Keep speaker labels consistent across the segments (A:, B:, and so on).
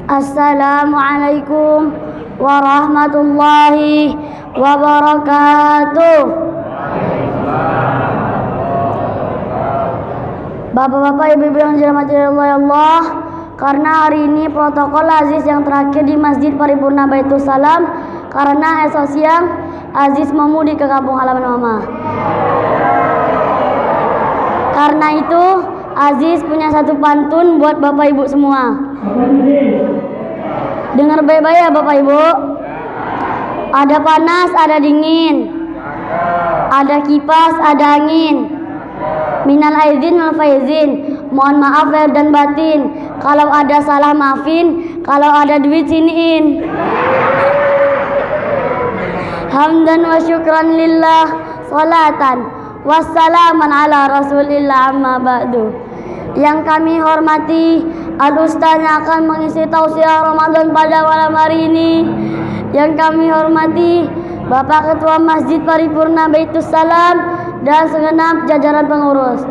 A: Assalamualaikum warahmatullahi wabarakatuh. Bapak-bapak, ibu-ibu yang dirahmati Allah, karena hari ini protokol Aziz yang terakhir di Masjid Paripurna Baitus Salam, karena esok siang Aziz mau mudik ke kampung halaman mama. Karena itu Aziz punya satu pantun buat bapak ibu semua. Dengar baik-baik ya bapak ibu. Ada panas, ada dingin, ada kipas, ada angin. Minal aizin wal faizin, mohon maaf lahir dan batin. Kalau ada salah maafin, kalau ada duit siniin. Hamdan wa syukran lillah, salatan wassalaman ala rasulillah, amma ba'du. Yang kami hormati Al-Ustaz yang akan mengisi tausiah Ramadan pada malam hari ini. Yang kami hormati Bapak Ketua Masjid Paripurna Baitus Salam dan segenap jajaran pengurus.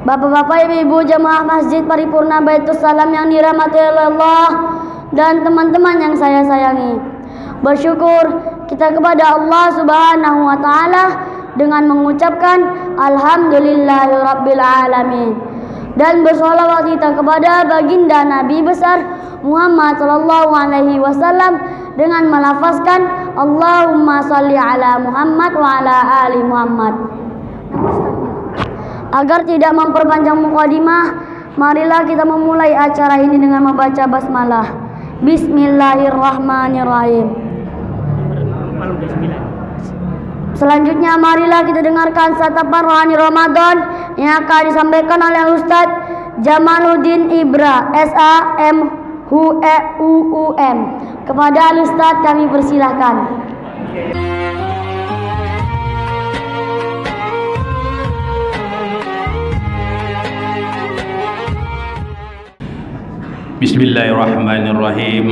A: Bapak-bapak, ibu-ibu jemaah Masjid Paripurna Baitus Salam yang dirahmati Allah dan teman-teman yang saya sayangi. Bersyukur kita kepada Allah Subhanahu wa taala dengan mengucapkan alhamdulillahirabbil alamin. Dan bersolawat kita kepada baginda Nabi besar Muhammad sallallahu alaihi wasallam dengan melafazkan Allahumma sholli ala Muhammad wa ala ali Muhammad. Agar tidak memperpanjang mukadimah, marilah kita memulai acara ini dengan membaca basmalah. Bismillahirrahmanirrahim. Selanjutnya marilah kita dengarkan satapan rohani Ramadan yang akan disampaikan oleh Ustaz Jamaluddin Ibra SAMHUEUUM. Kepada Ustaz kami persilahkan.
B: Bismillahirrahmanirrahim.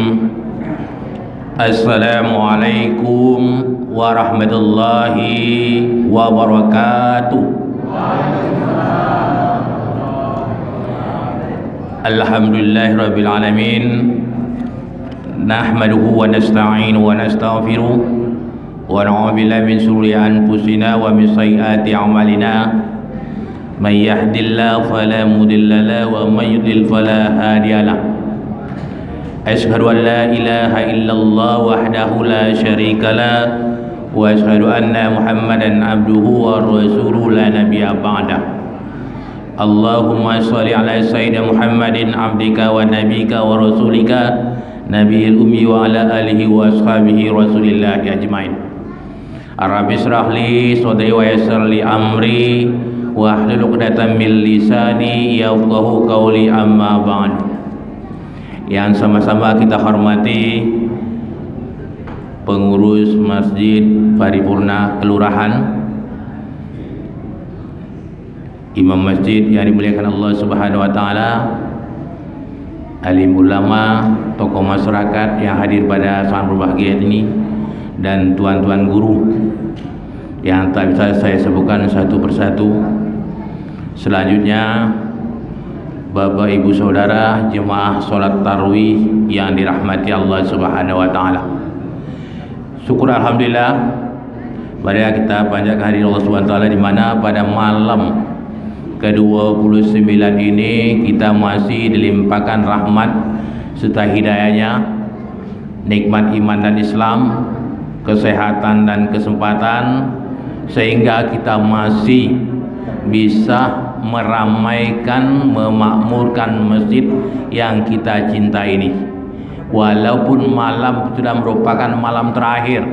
B: Assalamualaikum warahmatullahi wabarakatuh. Alhamdulillahirabbil alamin. Nahmaduhu wa nasta'inuhu wa nastaghfiruh wa na'udzu billahi min shururi anfusina wa min sayyiati a'malina. May yahdihillahu fala mudilla lahu wa may yudlil fala hadiya lahu. Asyhadu an la ilaha illallah wahdahu la syarika lah wa asyhadu anna Muhammadan abduhu wa rasuluhu la nabiyya ba'dah. Allahumma sholli ala sayyidina Muhammadin abdika wa nabika wa rasulika nabiyil ummi wa ala alihi wa ashabihi rasulillahi ajmain. Rabbi shrah li sadri wa yassir li amri wa hlul 'uqdatam min lisani yafqahu qawli, amma ba'd. Yang sama-sama kita hormati pengurus Masjid Paripurna Kelurahan, imam masjid yang dimuliakan Allah Subhanahu wa taala, alim ulama, tokoh masyarakat yang hadir pada saat berbahagia ini, dan tuan-tuan guru yang tak bisa saya sebutkan satu persatu. Selanjutnya Bapak Ibu Saudara jemaah sholat tarawih yang dirahmati Allah Subhanahu wa taala. Syukur alhamdulillah pada kita panjatkan hadirat Allah Subhanahu wa taala, di mana pada malam ke-29 ini kita masih dilimpahkan rahmat serta hidayahnya, nikmat iman dan Islam, kesehatan dan kesempatan, sehingga kita masih bisa meramaikan, memakmurkan masjid yang kita cinta ini. Walaupun malam sudah merupakan malam terakhir,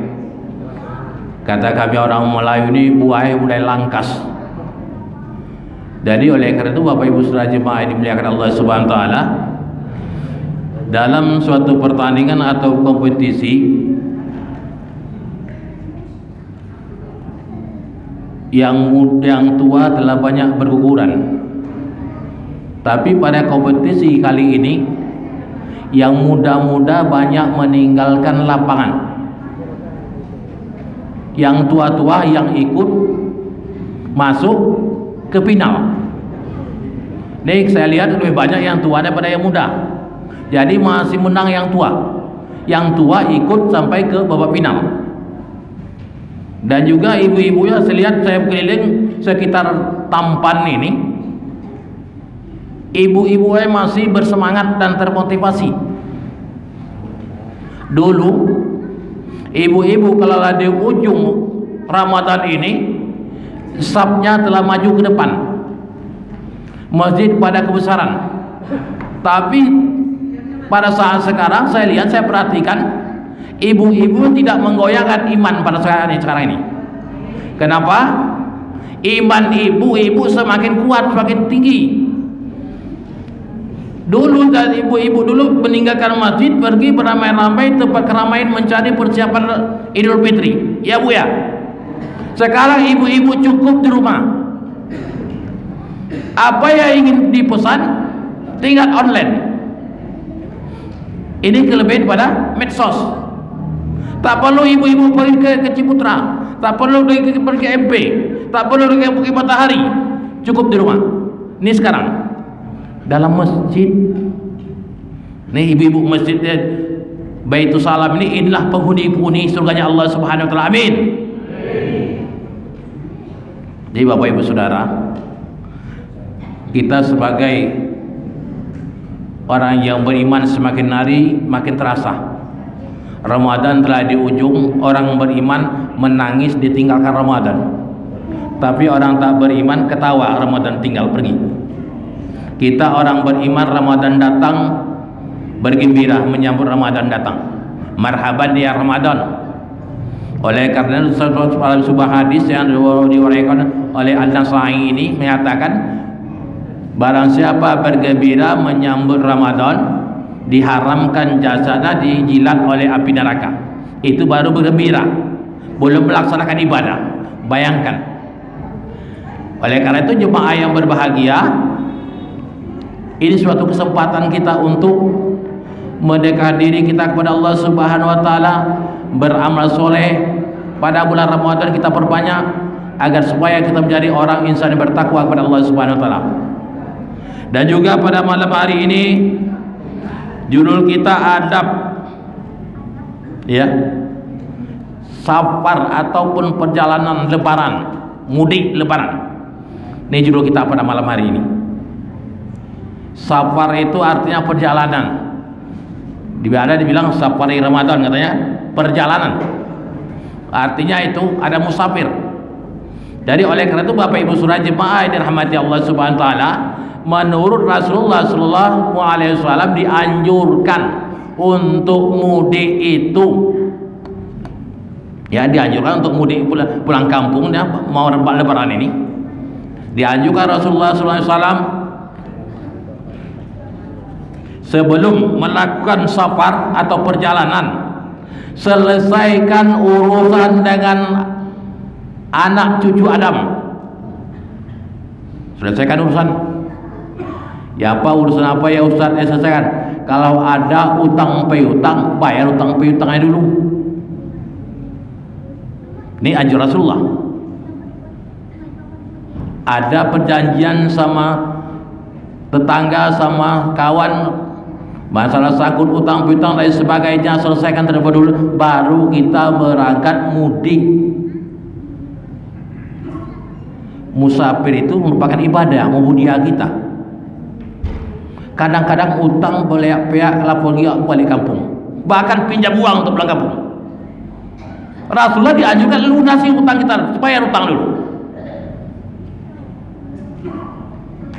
B: kata kami orang Melayu ini, buaya mulai langkas. Jadi oleh karena itu Bapak Ibu saudara jemaah yang dimuliakan Allah Subhanahu wa taala, dalam suatu pertandingan atau kompetisi yang tua telah banyak berguguran, tapi pada kompetisi kali ini yang muda-muda banyak meninggalkan lapangan. Yang tua-tua yang ikut masuk ke final. Nih saya lihat lebih banyak yang tua daripada yang muda. Jadi masih menang yang tua. Yang tua ikut sampai ke babak final. Dan juga ibu-ibunya, saya lihat saya keliling sekitar Tampan ini, ibu-ibunya masih bersemangat dan termotivasi. Dulu ibu-ibu kalau di ujung Ramadan ini, safnya telah maju ke depan masjid pada kebesaran. Tapi pada saat sekarang saya lihat, saya perhatikan, ibu-ibu tidak menggoyahkan iman pada sekarang ini. Kenapa? Iman ibu-ibu semakin kuat, semakin tinggi. Dulu dan ibu-ibu dulu meninggalkan masjid, pergi beramai-ramai tempat keramaian mencari persiapan Idul Fitri. Ya Bu ya. Sekarang ibu-ibu cukup di rumah. Apa yang ingin dipesan tinggal online. Ini kelebihan pada medsos. Tak perlu ibu-ibu pergi ke Ciputra, tak perlu pergi ke MP, tak perlu pergi ke Matahari, cukup di rumah. Ini sekarang dalam masjid. Nih ibu-ibu masjid Baitul Salam ini, inilah penghuni-penghuni surganya Allah Subhanahu wa taala. Amin. Jadi Bapak Ibu Saudara, kita sebagai orang yang beriman semakin hari makin terasa. Ramadan telah di ujung, orang beriman menangis ditinggalkan Ramadan. Tapi orang tak beriman ketawa Ramadan tinggal pergi. Kita orang beriman, Ramadan datang bergembira menyambut Ramadan datang. Marhaban ya Ramadan. Oleh karena sebuah hadis yang diwariskan oleh Al-Nasai ini menyatakan, barang siapa bergembira menyambut Ramadan, diharamkan jasadnya dijilat oleh api neraka. Itu baru bergembira, belum melaksanakan ibadah. Bayangkan. Oleh karena itu jemaah yang berbahagia, ini suatu kesempatan kita untuk mendekatkan diri kita kepada Allah Subhanahu wa taala, beramal soleh. Pada bulan Ramadan kita perbanyak agar supaya kita menjadi orang insan yang bertakwa kepada Allah Subhanahu wa taala. Dan juga pada malam hari ini judul kita adab, ya, safar ataupun perjalanan lebaran, mudik lebaran. Ini judul kita pada malam hari ini. Safar itu artinya perjalanan. Ada dibilang safari Ramadan, katanya perjalanan. Artinya itu ada musafir. Jadi oleh karena itu Bapak Ibu Saudara jemaah yang dirahmati Allah Subhanahu wa taala, menurut Rasulullah sallallahu alaihi wasallam dianjurkan untuk mudik itu, ya, dianjurkan untuk mudik pulang kampung ya, mau lebaran ini. Dianjurkan Rasulullah sallallahu alaihi wasallam sebelum melakukan safar atau perjalanan, selesaikan urusan dengan anak cucu Adam. Selesaikan urusan. Ya apa urusan apa ya Ustaz? Selesaikan. Kalau ada utang piutang, bayar utang piutangnya dulu. Ini anjuran Rasulullah. Ada perjanjian sama tetangga, sama kawan, masalah sangkut utang piutang dan sebagainya, selesaikan terlebih dulu, baru kita berangkat mudik. Musafir itu merupakan ibadah, mubudiah kita. Kadang-kadang utang pihak lapor balik kampung, bahkan pinjam uang untuk pulang kampung. Rasulullah dianjurkan lunasi utang kita, supaya utang dulu,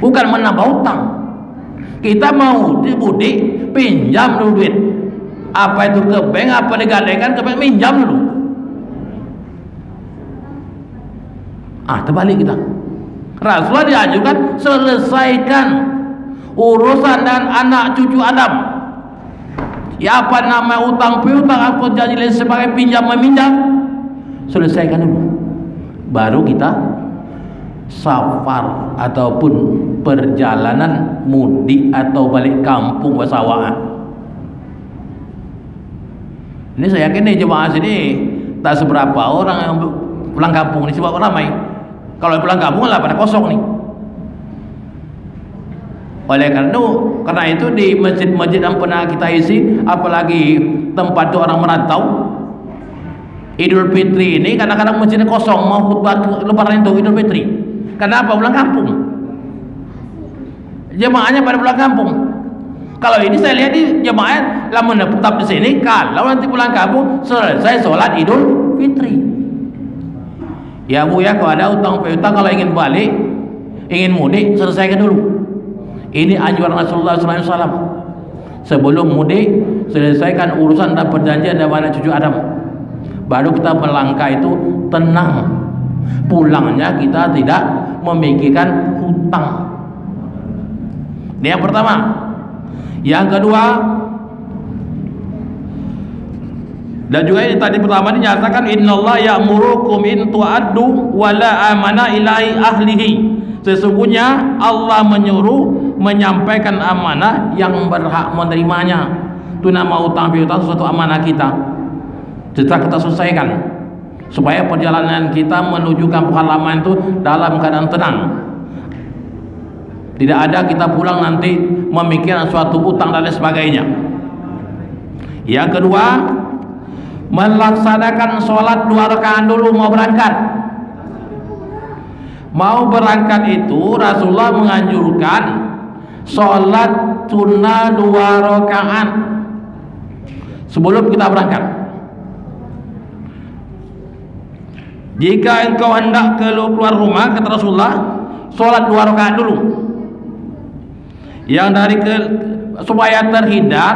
B: bukan menambah utang. Kita mau mudik, pinjam dulu duit. Apa itu ke bank, apa digadaikan ke bank, pinjam dulu. Terbalik kita. Rasulullah diajukan selesaikan urusan dan anak cucu Adam. Ya apa nama utang piutang, apa janji lain sebagai pinjam meminjam, selesaikan dulu, baru kita safar ataupun perjalanan mudik atau balik kampung bersawaan. Ini saya yakin nih jemaah sini tak seberapa orang yang pulang kampung ini, sebab ramai. Kalau pulang kampung lah pada kosong nih. Oleh karena itu di masjid-masjid yang pernah kita isi, apalagi tempat itu orang merantau, Idul Fitri ini kadang-kadang masjidnya kosong, mau khutbah lebaran itu Idul Fitri. Kenapa? Pulang kampung. Jemaahnya pada pulang kampung. Kalau ini saya lihat di jemaah lamun tetap di sini, kalau nanti pulang kampung selesai sholat Idul Fitri. Ya Bu ya, kalau ada utang piutang, kalau ingin balik, ingin mudik, selesaikan dulu. Ini anjuran Rasulullah SAW. Sebelum mudik, selesaikan urusan dan perjanjian dengan anak cucu Adam. Baru kita melangkah itu tenang. Pulangnya kita tidak memikirkan hutang. Ini yang pertama. Yang kedua, dan juga ini tadi pertama dinyatakan innallaha ya'murukum in tu'addu wala amana ilahi ahlihi. Sesungguhnya Allah menyuruh menyampaikan amanah yang berhak menerimanya. Itu nama utang piutang, suatu amanah kita. Kita selesaikan supaya perjalanan kita menuju kampung halaman itu dalam keadaan tenang. Tidak ada kita pulang nanti memikirkan suatu utang dan lain sebagainya. Yang kedua, melaksanakan sholat 2 rakaat dulu mau berangkat. Mau berangkat itu Rasulullah menganjurkan sholat sunnah 2 rakaat sebelum kita berangkat. Jika engkau hendak keluar rumah, kata Rasulullah, sholat 2 rakaat dulu. Yang dari supaya terhindar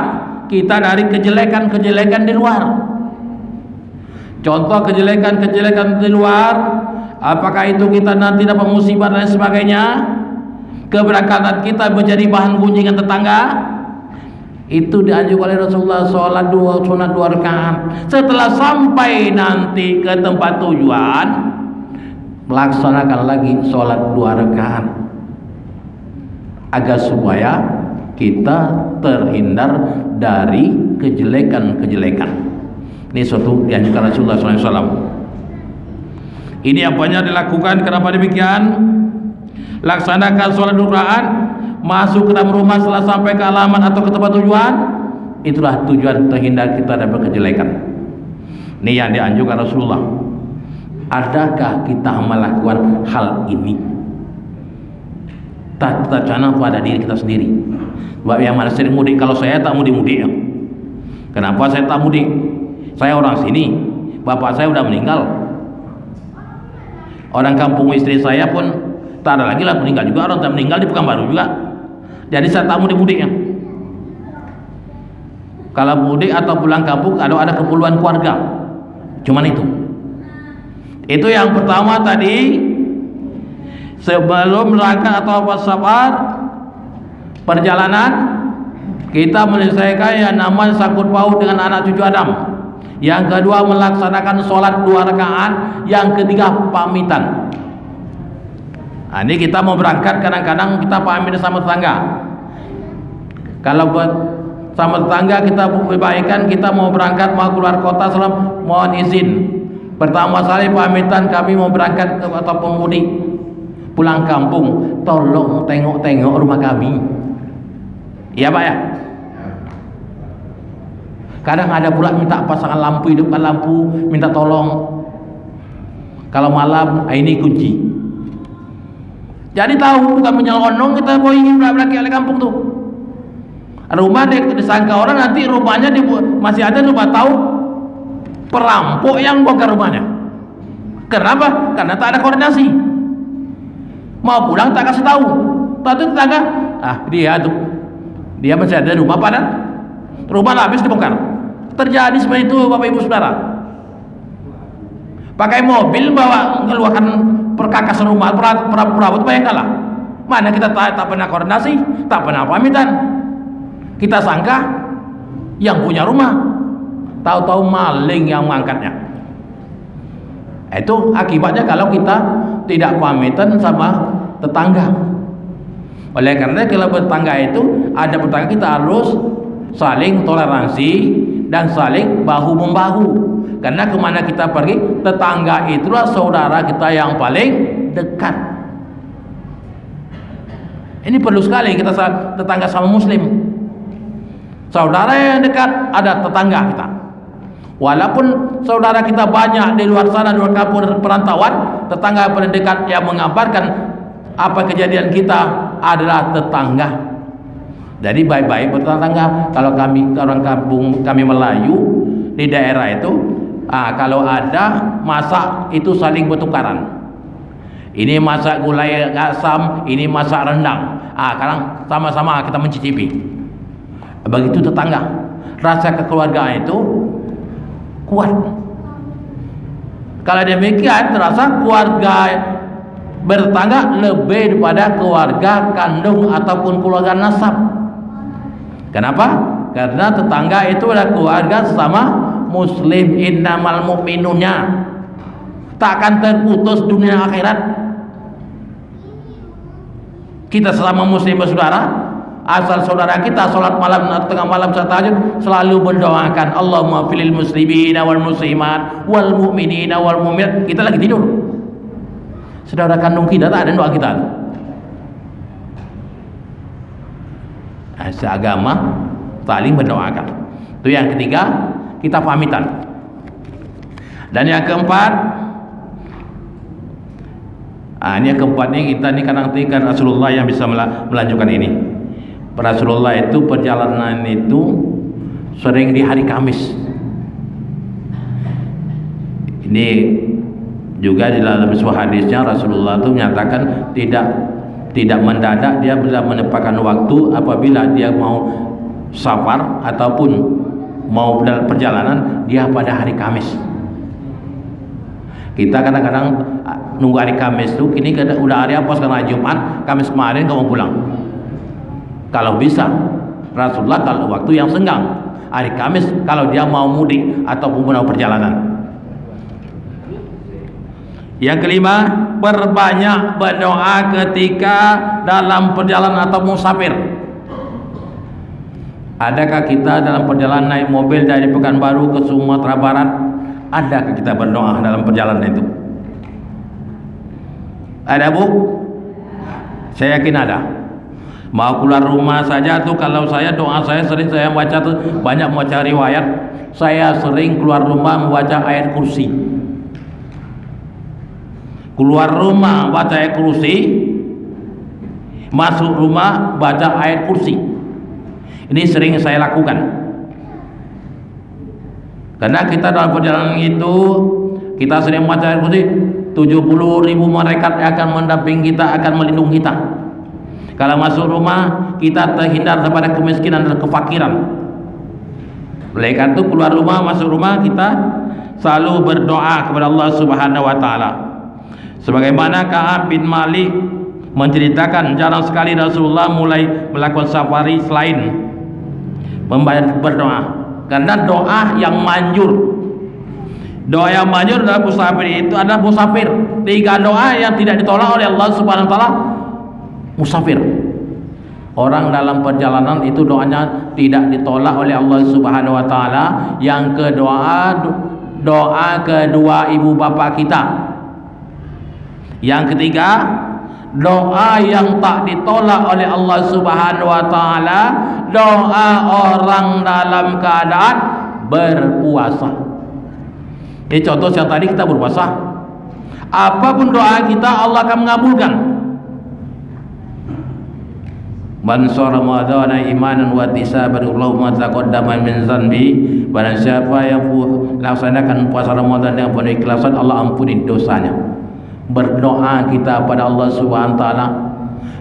B: kita dari kejelekan-kejelekan di luar. Contoh kejelekan-kejelekan di luar, apakah itu kita nanti dapat musibah dan sebagainya, keberangkatan kita menjadi bahan gunjingan tetangga, itu dianjurkan oleh Rasulullah sholat sunat 2 rakaat. Setelah sampai nanti ke tempat tujuan, melaksanakan lagi sholat 2 rakaat agar supaya kita terhindar dari kejelekan-kejelekan. Ini suatu dianjurkan Rasulullah SAW. Ini yang banyak dilakukan. Kenapa demikian? Laksanakan sholat 2 rakaat, masuk ke dalam rumah setelah sampai ke alamat atau ke tempat tujuan, itulah tujuan terhindar kita dari kejelekan. Ini yang dianjurkan Rasulullah. Adakah kita melakukan hal ini? Tata cara pada diri kita sendiri. Sebab yang mana sering mudik, kalau saya tak mudik-mudik ya. Kenapa saya tak mudik? Saya orang sini, bapak saya udah meninggal. Orang kampung istri saya pun tak ada lagi lah, meninggal juga, orang tak meninggal di Pekanbaru juga. Jadi saya tak mudik-mudiknya. Kalau mudik atau pulang kampung ada keperluan keluarga. Cuman itu. Itu yang pertama tadi. Sebelum berangkat atau safar perjalanan, kita menyelesaikan yang namanya sangkut paut dengan anak cucu Adam. Yang kedua, melaksanakan sholat 2 rakaat. Yang ketiga, pamitan. Nah, ini kita mau berangkat, kadang-kadang kita pamit sama tetangga. Kalau sama tetangga kita berbaikan, kita mau berangkat, mau keluar kota, mohon izin. Pertama kali pamitan, kami mau berangkat ke atau pemudik pulang kampung, tolong tengok-tengok rumah kami. Iya Pak ya? Kadang ada pula minta pasangan lampu, hidupkan lampu, minta tolong. Kalau malam, ini kunci. Jadi tahu bukan menyelonong, kita mau ingin belaki oleh kampung tuh. Rumah disangka orang, nanti rumahnya masih ada, rumah tahu perampok yang bongkar rumahnya. Kenapa? Karena tak ada koordinasi. Mau pulang tak kasih tahu. Tadi tetangga, dia masih ada rumah padahal rumah habis dibongkar. Terjadi seperti itu Bapak Ibu Saudara. Pakai mobil bawa ngeluarkan perkakas rumah, perawat, bayangkanlah. Mana kita tak pernah koordinasi, tak pernah pamitan. Kita sangka yang punya rumah, tahu-tahu maling yang mengangkatnya. Itu akibatnya kalau kita tidak pamitan sama tetangga. Oleh karena kalau bertetangga itu ada tetangga, kita harus saling toleransi dan saling bahu membahu. Karena kemana kita pergi, tetangga itulah saudara kita yang paling dekat. Ini perlu sekali kita tetangga sama muslim. Saudara yang dekat ada tetangga kita. Walaupun saudara kita banyak di luar sana, di luar kampung perantauan, tetangga paling dekat yang mengabarkan apa kejadian kita adalah tetangga. Jadi baik-baik bertetangga. Kalau kami orang kampung, kami Melayu di daerah itu, kalau ada masak itu saling bertukaran. Ini masak gulai asam, ini masak rendang. Sekarang sama-sama kita mencicipi. Begitu tetangga. Rasa kekeluargaan itu kuat. Kalau demikian terasa keluarga bertetangga lebih daripada keluarga kandung ataupun keluarga nasab. Kenapa? Karena tetangga itu adalah keluarga sesama muslim. Innamal mu'minuna, takkan terputus dunia akhirat. Kita sesama muslim bersaudara. Asal saudara kita sholat malam, tengah malam saat tahajud selalu mendoakan Allahumma filil muslimina wal muslimat wal mu'minina wal mu'minat. Kita lagi tidur, saudara kandung kita tak ada doa kita. Seagama saling mendoakan. Itu yang ketiga, kita pamitan. Dan yang keempat, ini yang keempat nih, kita nih kan Rasulullah yang bisa melanjutkan ini. Rasulullah itu perjalanan itu sering di hari Kamis. Ini juga di dalam sebuah hadisnya Rasulullah itu menyatakan tidak mendadak dia bisa menempatkan waktu apabila dia mau safar ataupun mau dalam perjalanan dia pada hari Kamis. Kita kadang-kadang nunggu hari Kamis tuh, kini udah hari apa sekarang, Jumat, Kamis kemarin kamu pulang. Kalau bisa, Rasulullah kalau waktu yang senggang hari Kamis, kalau dia mau mudik ataupun mau perjalanan. Yang kelima, perbanyak berdoa ketika dalam perjalanan atau musafir. Adakah kita dalam perjalanan naik mobil dari Pekanbaru ke Sumatera Barat, adakah kita berdoa dalam perjalanan itu? Ada, Bu? Saya yakin ada. Mau keluar rumah saja tuh, kalau saya doa saya sering saya baca tuh, banyak membaca riwayat. Saya sering keluar rumah membaca ayat kursi. Keluar rumah baca ayat kursi, masuk rumah baca ayat kursi. Ini sering saya lakukan. Karena kita dalam perjalanan itu kita sering membaca ayat kursi, 70.000 malaikat akan mendampingi kita, akan melindungi kita. Kalau masuk rumah kita terhindar daripada kemiskinan dan kefakiran. Oleh karena itu keluar rumah, masuk rumah kita selalu berdoa kepada Allah Subhanahu wa taala. Sebagaimana Ka'ab bin Malik menceritakan, jarang sekali Rasulullah mulai melakukan safari selain berdoa. Karena doa yang manjur, doa yang manjur dalam musafir itu adalah musafir. 3 doa yang tidak ditolak oleh Allah Subhanahu wa taala musafir. Orang dalam perjalanan itu doanya tidak ditolak oleh Allah Subhanahu wa taala. Yang kedua, doa kedua ibu bapa kita. Yang ketiga, doa yang tak ditolak oleh Allah Subhanahu wa taala, doa orang dalam keadaan berpuasa. Ini contoh yang tadi kita berpuasa. Apapun doa kita Allah akan mengabulkan. Man shoma ramadhana imanan wa ihtisaban Allahumma taqaddama min dzanbi. Barang siapa yang laksanakan puasa Ramadan dengan penuh ikhlasan, Allah ampuni dosanya. Berdoa kita pada Allah Subhanahu wa taala,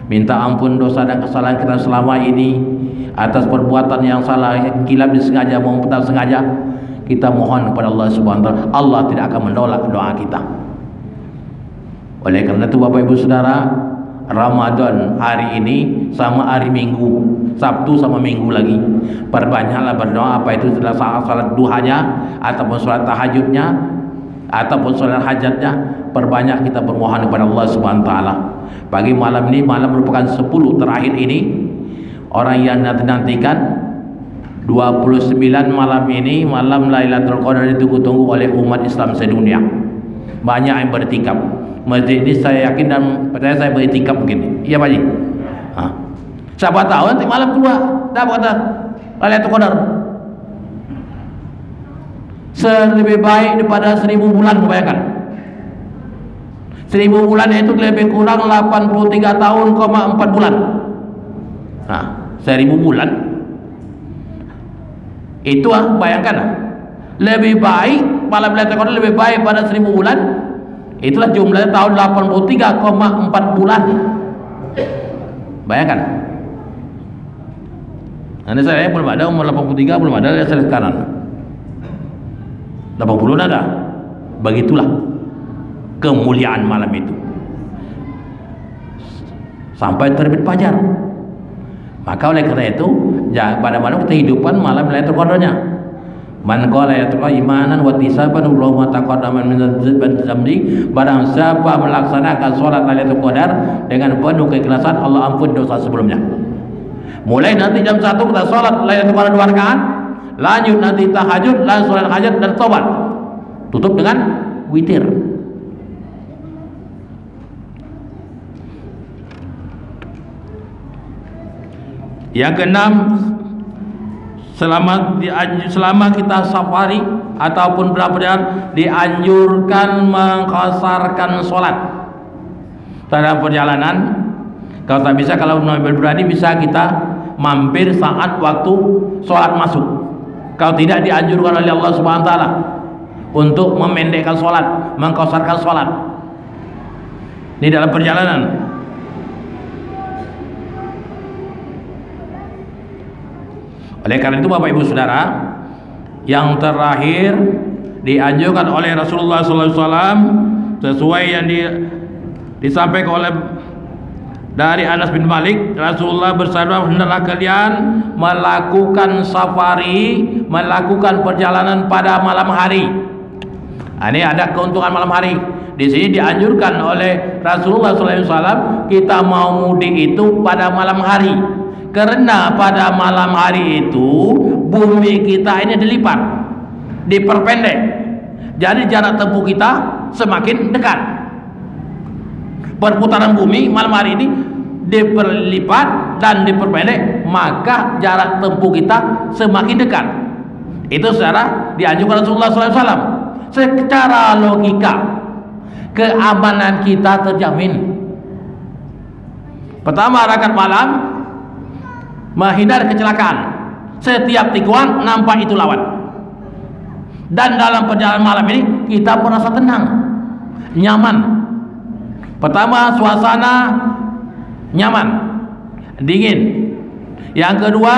B: minta ampun dosa dan kesalahan kita selama ini atas perbuatan yang salah, kilap disengaja maupun tak sengaja. Kita mohon kepada Allah Subhanahu wa taala, Allah tidak akan menolak doa kita. Oleh karena itu Bapak Ibu Saudara, Ramadan hari ini sama hari Minggu, Sabtu sama Minggu lagi, perbanyaklah berdoa, apa itu setelah salat duhanya ataupun salat tahajudnya ataupun salat hajatnya, perbanyak kita bermohon kepada Allah Subhanahu wa taala. Pagi malam ini, malam merupakan 10 terakhir ini, orang yang nanti-nantikan 29 malam ini, malam Lailatul Qadar ditunggu-tunggu oleh umat Islam sedunia. Banyak yang bertikaf. Masjid ini saya yakin dan percaya saya beriktikaf begini. Iya Pak Haji? Siapa tahu nanti malam kedua dapat Lailatul Qadar. Lebih baik daripada 1000 bulan, bayangkan. 1000 bulan itu lebih kurang 83 tahun, 4 bulan. Nah, 1000 bulan itu bayangkan, lebih baik malam Lailatul Qadar lebih baik pada 1000 bulan. Itulah jumlahnya tahun 83,4 bulan. Bayangkan. Nanti saya belum ada umur 83, belum ada saya sekarang 80 ada. Begitulah kemuliaan malam itu sampai terbit fajar. Maka oleh karena itu pada malam kehidupan malam Lailatul Qadarnya, man qala Lailatul Qadar imanan wa tisaban Allahumma taqaddama min dzambi, barang siapa melaksanakan salat Lailatul Qadar dengan penuh keikhlasan, Allah ampun dosa sebelumnya. Mulai nanti jam 1 kita salat Lailatul Qadar 2 rakaat, lanjut nanti tahajud, lalu salat hajat dan tobat, tutup dengan witir. Yang keenam, selama kita safari ataupun berperjalanan, dianjurkan mengqasarkan sholat dalam perjalanan. Kalau tak bisa, kalau berani bisa kita mampir saat waktu sholat masuk. Kalau tidak, dianjurkan oleh Allah Subhanahu Wa Taala untuk memendekkan sholat, mengqasarkan sholat di dalam perjalanan. Oleh karena itu Bapak Ibu Saudara, yang terakhir dianjurkan oleh Rasulullah SAW sesuai yang disampaikan oleh dari Anas bin Malik, Rasulullah bersabda, hendaklah kalian melakukan safari, melakukan perjalanan pada malam hari. Ini ada keuntungan malam hari. Di sini dianjurkan oleh Rasulullah SAW kita mau mudik itu pada malam hari. Karena pada malam hari itu bumi kita ini dilipat, diperpendek. Jadi jarak tempuh kita semakin dekat. Perputaran bumi malam hari ini diperlipat dan diperpendek, maka jarak tempuh kita semakin dekat. Itu secara dianjurkan Rasulullah SAW. Secara logika keamanan kita terjamin. Pertama, rakaat malam menghindari kecelakaan. Setiap tikungan nampak itu lawan. Dan dalam perjalanan malam ini kita merasa tenang, nyaman. Pertama, suasana nyaman, dingin. Yang kedua,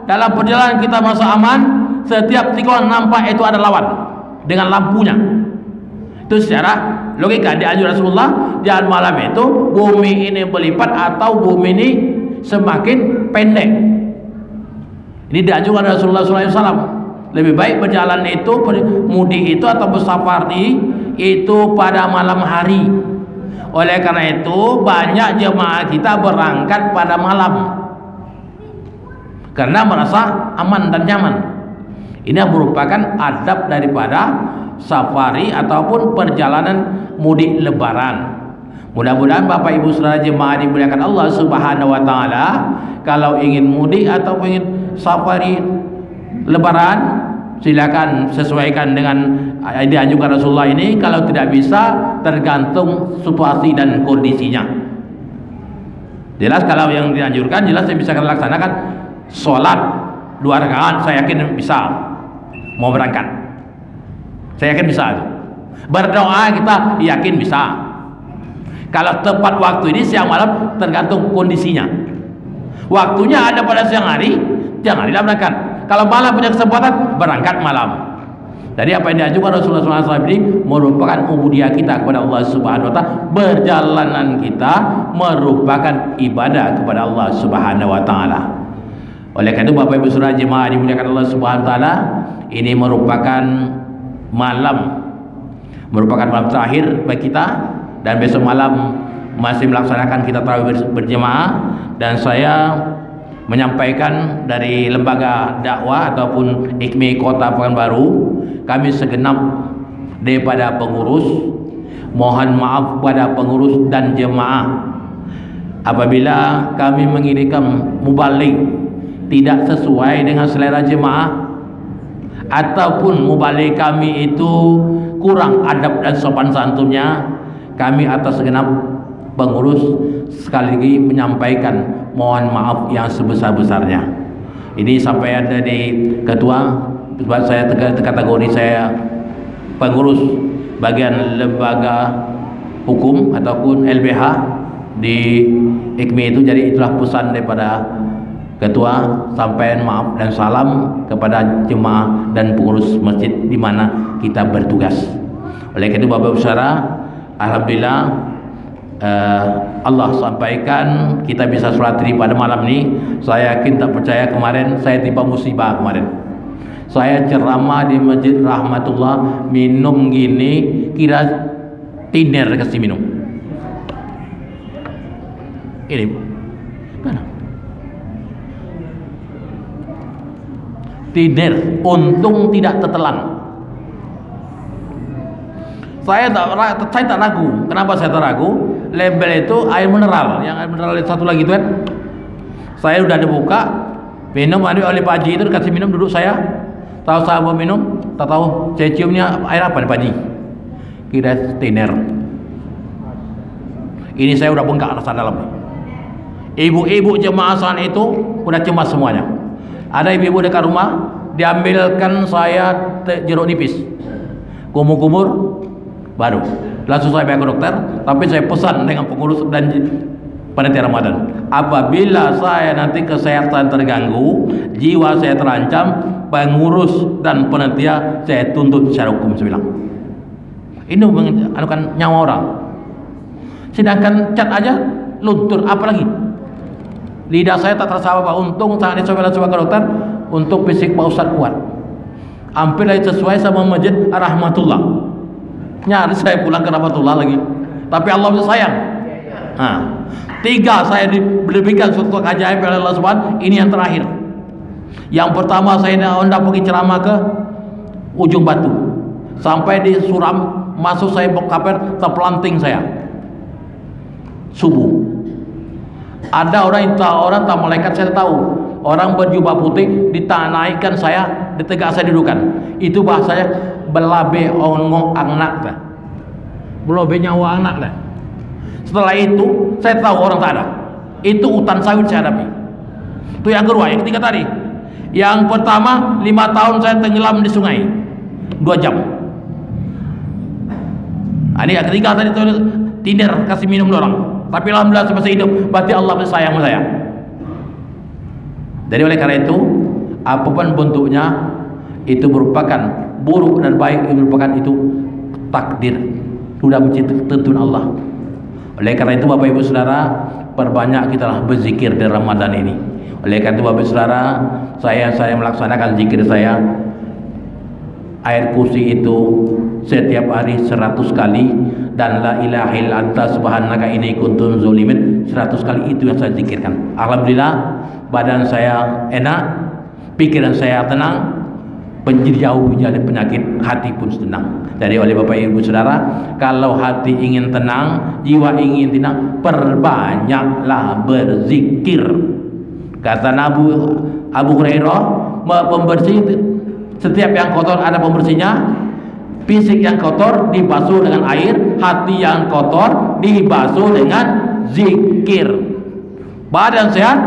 B: dalam perjalanan kita merasa aman. Setiap tikungan nampak itu ada lawan dengan lampunya. Itu secara logika dianjurkan Rasulullah. Jangan malam itu bumi ini berlipat atau bumi ini semakin pendek. Ini dianjurkan Rasulullah SAW. Lebih baik berjalan itu, mudik itu atau bersafari itu pada malam hari. Oleh karena itu banyak jemaah kita berangkat pada malam karena merasa aman dan nyaman. Ini merupakan adab daripada safari ataupun perjalanan mudik lebaran. Mudah-mudahan Bapak Ibu Saudara jemaah dimuliakan Allah Subhanahu Wa Taala, kalau ingin mudik atau ingin safari lebaran, silakan sesuaikan dengan dianjurkan Rasulullah ini. Kalau tidak bisa, tergantung situasi dan kondisinya. Jelas kalau yang dianjurkan jelas yang bisa kita laksanakan sholat 2 rakaat, saya yakin bisa. Mau berangkat, saya yakin bisa. Berdoa kita yakin bisa. Kalau tepat waktu ini siang malam tergantung kondisinya. Waktunya ada pada siang hari, siang hari berangkat. Kalau malam punya kesempatan, berangkat malam. Jadi apa yang diajukan Rasulullah SAW ini merupakan ubudiyah kita kepada Allah Subhanahu Wa Taala. Perjalanan kita merupakan ibadah kepada Allah Subhanahu Wa Taala. Oleh karena itu Bapak Ibu Saudara jemaah dimuliakan Allah Subhanahu Wa Taala, ini merupakan malam terakhir bagi kita, dan besok malam masih melaksanakan kita tarawih berjemaah. Dan saya menyampaikan dari lembaga dakwah ataupun IKMI Kota Pekanbaru, kami segenap daripada pengurus mohon maaf kepada pengurus dan jemaah apabila kami mengirimkan mubalik tidak sesuai dengan selera jemaah, ataupun mubalik kami itu kurang adab dan sopan santunnya, kami atas segenap pengurus sekali lagi menyampaikan mohon maaf yang sebesar-besarnya. Ini sampai ada di ketua, sebab saya kategori saya pengurus bagian lembaga hukum ataupun LBH di IKMI itu, jadi itulah pesan daripada ketua, sampaikan maaf dan salam kepada jemaah dan pengurus masjid di mana kita bertugas. Oleh karena itu Bapak Ibu Saudara, alhamdulillah Allah sampaikan kita bisa sholat pada malam ini. Saya yakin tak percaya, kemarin saya timpa musibah. Kemarin saya ceramah di Masjid Rahmatullah, minum gini kira tiner kasih minum ini mana tiner, untung tidak tertelan. Saya tak ragu. Kenapa saya tak ragu? Label itu air mineral, yang air mineral itu satu lagi itu kan. Saya udah dibuka, minum oleh Pak Haji itu, dikasih minum, duduk saya. Tahu saya mau minum, tak tahu saya ciumnya air apa nih Pak Haji? Kira tiner. Ini saya udah bengkak rasa dalam. Ibu-ibu jemaah saat itu udah cemas semuanya. Ada ibu-ibu dekat rumah, diambilkan saya jeruk nipis, kumur-kumur, baru langsung saya bayar ke dokter. Tapi saya pesan dengan pengurus dan panitia Ramadan, apabila saya nanti kesehatan terganggu, jiwa saya terancam, pengurus dan panitia saya tuntut secara hukum. Saya bilang ini menganukan nyawa orang, sedangkan cat aja luntur, apalagi lidah saya tak terasa apa. Untung saat ini saya coba ke dokter, untuk fisik Pak Ustaz kuat, hampir sesuai sama Masjid Rahmatullah. Nyaris saya pulang ke Rahmatullah lagi, tapi Allah masih sayang. Nah, 3 saya diberikan suatu ajaib oleh Allah Subhanahu. Ini yang terakhir. Yang pertama saya hendak pergi ceramah ke Ujung Batu, sampai di Suram, masuk saya kaper, terpelanting saya subuh. Ada orang tak malaikat, saya tahu orang berjubah putih ditanaikkan saya, ditegak saya dudukan. Itu bahasanya belabe ongong anak dah, belabe nyawa anak dah. Setelah itu saya tahu orang tak ada. Itu hutan sawit saya hadapi. Itu yang kedua. Yang ketiga tadi, yang pertama 5 tahun saya tenggelam di sungai 2 jam. Ini yang ketiga tadi, tinder kasih minum dorong. Tapi alhamdulillah saya masih hidup, berarti Allah masih sayang sama saya. Jadi oleh karena itu, apapun bentuknya, itu merupakan buruk dan baik, itu merupakan itu takdir, sudah menjadi tentuan Allah. Oleh karena itu Bapak Ibu Saudara, perbanyak kita lah berzikir di Ramadan ini. Oleh karena itu Bapak Ibu Saudara, saya melaksanakan zikir saya. Ayat kursi itu setiap hari 100 kali, dan la ilaha illa anta subhanaka inni kuntu zalimin 100 kali. Itu yang saya zikirkan. Alhamdulillah badan saya enak, pikiran saya tenang, jauh dari penyakit, hati pun tenang. Jadi oleh Bapak Ibu Saudara, kalau hati ingin tenang, jiwa ingin tenang, perbanyaklah berzikir. Kata Abu Hurairah, pembersih setiap yang kotor ada pembersihnya. Fisik yang kotor dibasuh dengan air, hati yang kotor dibasuh dengan zikir. Badan sehat,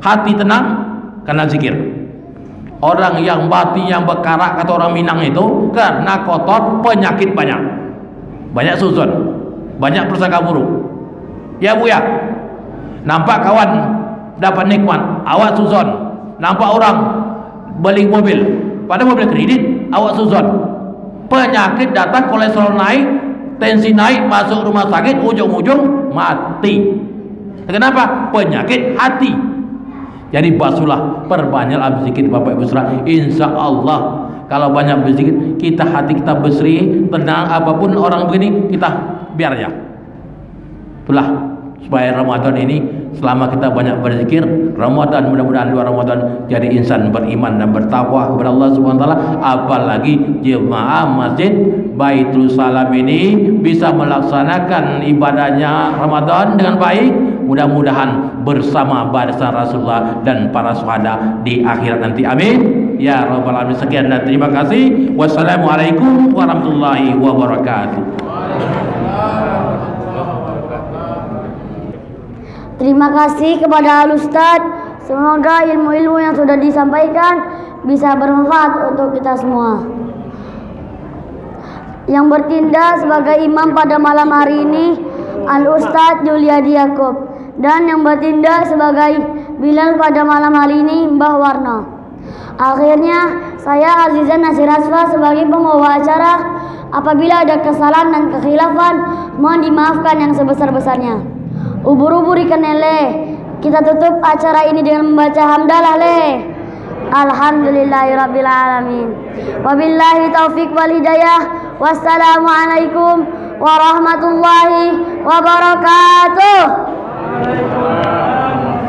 B: hati tenang karena zikir. Orang yang mati yang berkarak, kata orang Minang itu, karena kotor, penyakit banyak. Banyak suzon, banyak prasangka buruk. Ya Bu ya, nampak kawan dapat nikmat, awak suzon. Nampak orang beli mobil, pada mobil kredit, awak suzon. Penyakit datang, kolesterol naik, tensi naik, masuk rumah sakit, ujung-ujung mati. Kenapa? Penyakit hati. Jadi basuhlah, perbanyaklah berzikir Bapak Ibu Saudara. Insya Allah kalau banyak berzikir, kita hati kita bersih, tenang. Apapun orang begini, kita biar aja. Itulah supaya Ramadan ini, selama kita banyak berzikir, Ramadan mudah-mudahan 2 Ramadan jadi insan beriman dan bertakwa kepada Allah Subhanahu wa taala. Apalagi jemaah Masjid Baitul Salam ini bisa melaksanakan ibadahnya Ramadan dengan baik, mudah-mudahan bersama barisan Rasulullah dan para sahabat di akhirat nanti. Amin ya rabbal alamin. Sekian dan terima kasih. Wassalamualaikum warahmatullahi wabarakatuh.
A: Terima kasih kepada Al Ustaz. Semoga ilmu-ilmu yang sudah disampaikan bisa bermanfaat untuk kita semua. Yang bertindak sebagai imam pada malam hari ini Al Ustaz Juliadi Yaakob, dan yang bertindak sebagai Bilal pada malam hari ini Mbah Warna. Akhirnya saya Azizan Nasir Asfa sebagai pembawa acara. Apabila ada kesalahan dan kekhilafan, mohon dimaafkan yang sebesar-besarnya. Ubur-ubur ikan lele. Kita tutup acara ini dengan membaca hamdalah le. Alhamdulillahirabbil alamin. Wabillahi taufik wal hidayah. Wassalamualaikum warahmatullahi wabarakatuh.